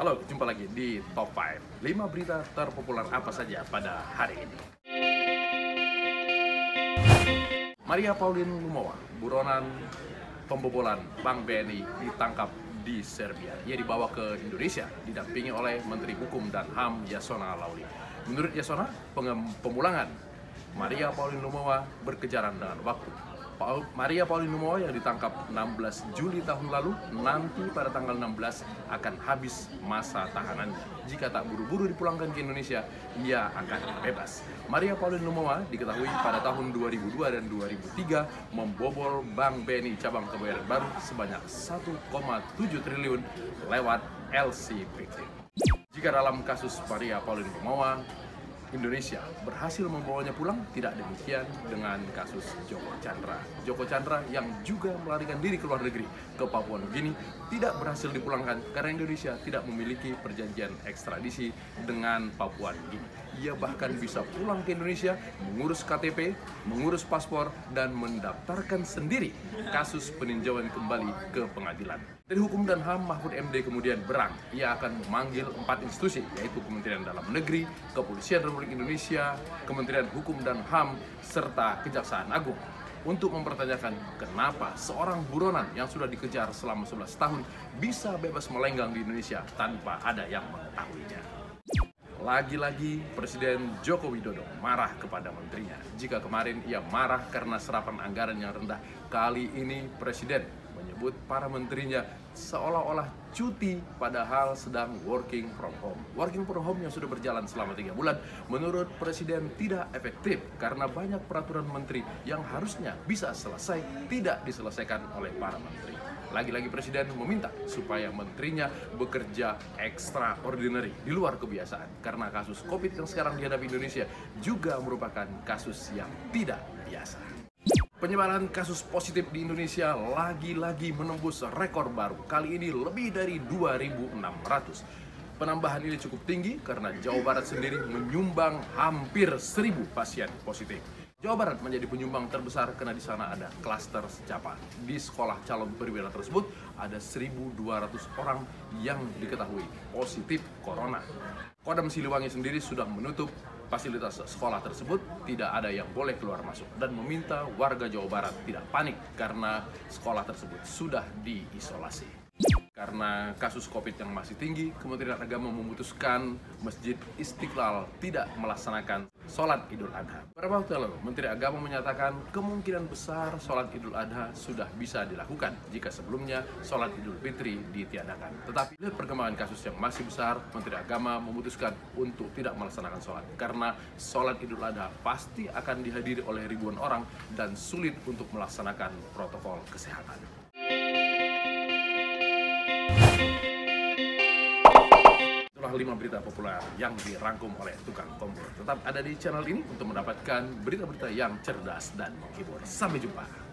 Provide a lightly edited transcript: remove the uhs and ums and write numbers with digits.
Halo, jumpa lagi di Top 5 5 berita terpopuler apa saja pada hari ini. Maria Pauline Lumowa, buronan pembobolan Bank BNI, ditangkap di Serbia. Ia dibawa ke Indonesia, didampingi oleh Menteri Hukum dan HAM Yasona Lawli. Menurut Yasona, pemulangan Maria Pauline Lumowa berkejaran dengan waktu. Maria Pauline Lumowa yang ditangkap 16 Juli tahun lalu, nanti pada tanggal 16 akan habis masa tahanannya. Jika tak buru-buru dipulangkan ke Indonesia, ia akan bebas. Maria Pauline Lumowa diketahui pada tahun 2002 dan 2003 membobol Bank BNI cabang Kebayoran Baru sebanyak 1,7 triliun lewat LC-Picking. Jika dalam kasus Maria Pauline Lumowa, Indonesia berhasil membawanya pulang, tidak demikian dengan kasus Joko Chandra. Joko Chandra yang juga melarikan diri ke luar negeri ke Papua Nugini tidak berhasil dipulangkan karena Indonesia tidak memiliki perjanjian ekstradisi dengan Papua Nugini. Ia bahkan bisa pulang ke Indonesia, mengurus KTP, mengurus paspor, dan mendaftarkan sendiri kasus peninjauan kembali ke pengadilan. Dari Hukum dan HAM, Mahfud MD kemudian berang. Ia akan memanggil 4 institusi, yaitu Kementerian Dalam Negeri, Kepolisian Republik Indonesia, Kementerian Hukum dan HAM, serta Kejaksaan Agung, untuk mempertanyakan kenapa seorang buronan yang sudah dikejar selama 11 tahun bisa bebas melenggang di Indonesia tanpa ada yang mengetahuinya. Lagi-lagi Presiden Joko Widodo marah kepada menterinya. Jika kemarin ia marah karena serapan anggaran yang rendah, kali ini Presiden menyebut para menterinya seolah-olah cuti padahal sedang working from home. Working from home yang sudah berjalan selama 3 bulan menurut Presiden tidak efektif karena banyak peraturan menteri yang harusnya bisa selesai tidak diselesaikan oleh para menteri. Lagi-lagi Presiden meminta supaya menterinya bekerja extraordinary, di luar kebiasaan, karena kasus COVID yang sekarang dihadapi Indonesia juga merupakan kasus yang tidak biasa. Penyebaran kasus positif di Indonesia lagi-lagi menembus rekor baru, kali ini lebih dari 2.600. Penambahan ini cukup tinggi karena Jawa Barat sendiri menyumbang hampir 1.000 pasien positif. Jawa Barat menjadi penyumbang terbesar karena di sana ada klaster secapa. Di sekolah calon perwira tersebut ada 1.200 orang yang diketahui positif corona. Kodam Siliwangi sendiri sudah menutup fasilitas sekolah tersebut, tidak ada yang boleh keluar masuk, dan meminta warga Jawa Barat tidak panik karena sekolah tersebut sudah diisolasi. Karena kasus COVID yang masih tinggi, Kementerian Agama memutuskan Masjid Istiqlal tidak melaksanakan sholat Idul Adha. Beberapa waktu lalu, Menteri Agama menyatakan kemungkinan besar sholat Idul Adha sudah bisa dilakukan jika sebelumnya sholat Idul Fitri ditiadakan. Tetapi lihat perkembangan kasus yang masih besar, Menteri Agama memutuskan untuk tidak melaksanakan sholat karena sholat Idul Adha pasti akan dihadiri oleh ribuan orang dan sulit untuk melaksanakan protokol kesehatan. Itulah 5 berita populer yang dirangkum oleh tukang kompor. Tetap ada di channel ini untuk mendapatkan berita-berita yang cerdas dan menghibur. Sampai jumpa.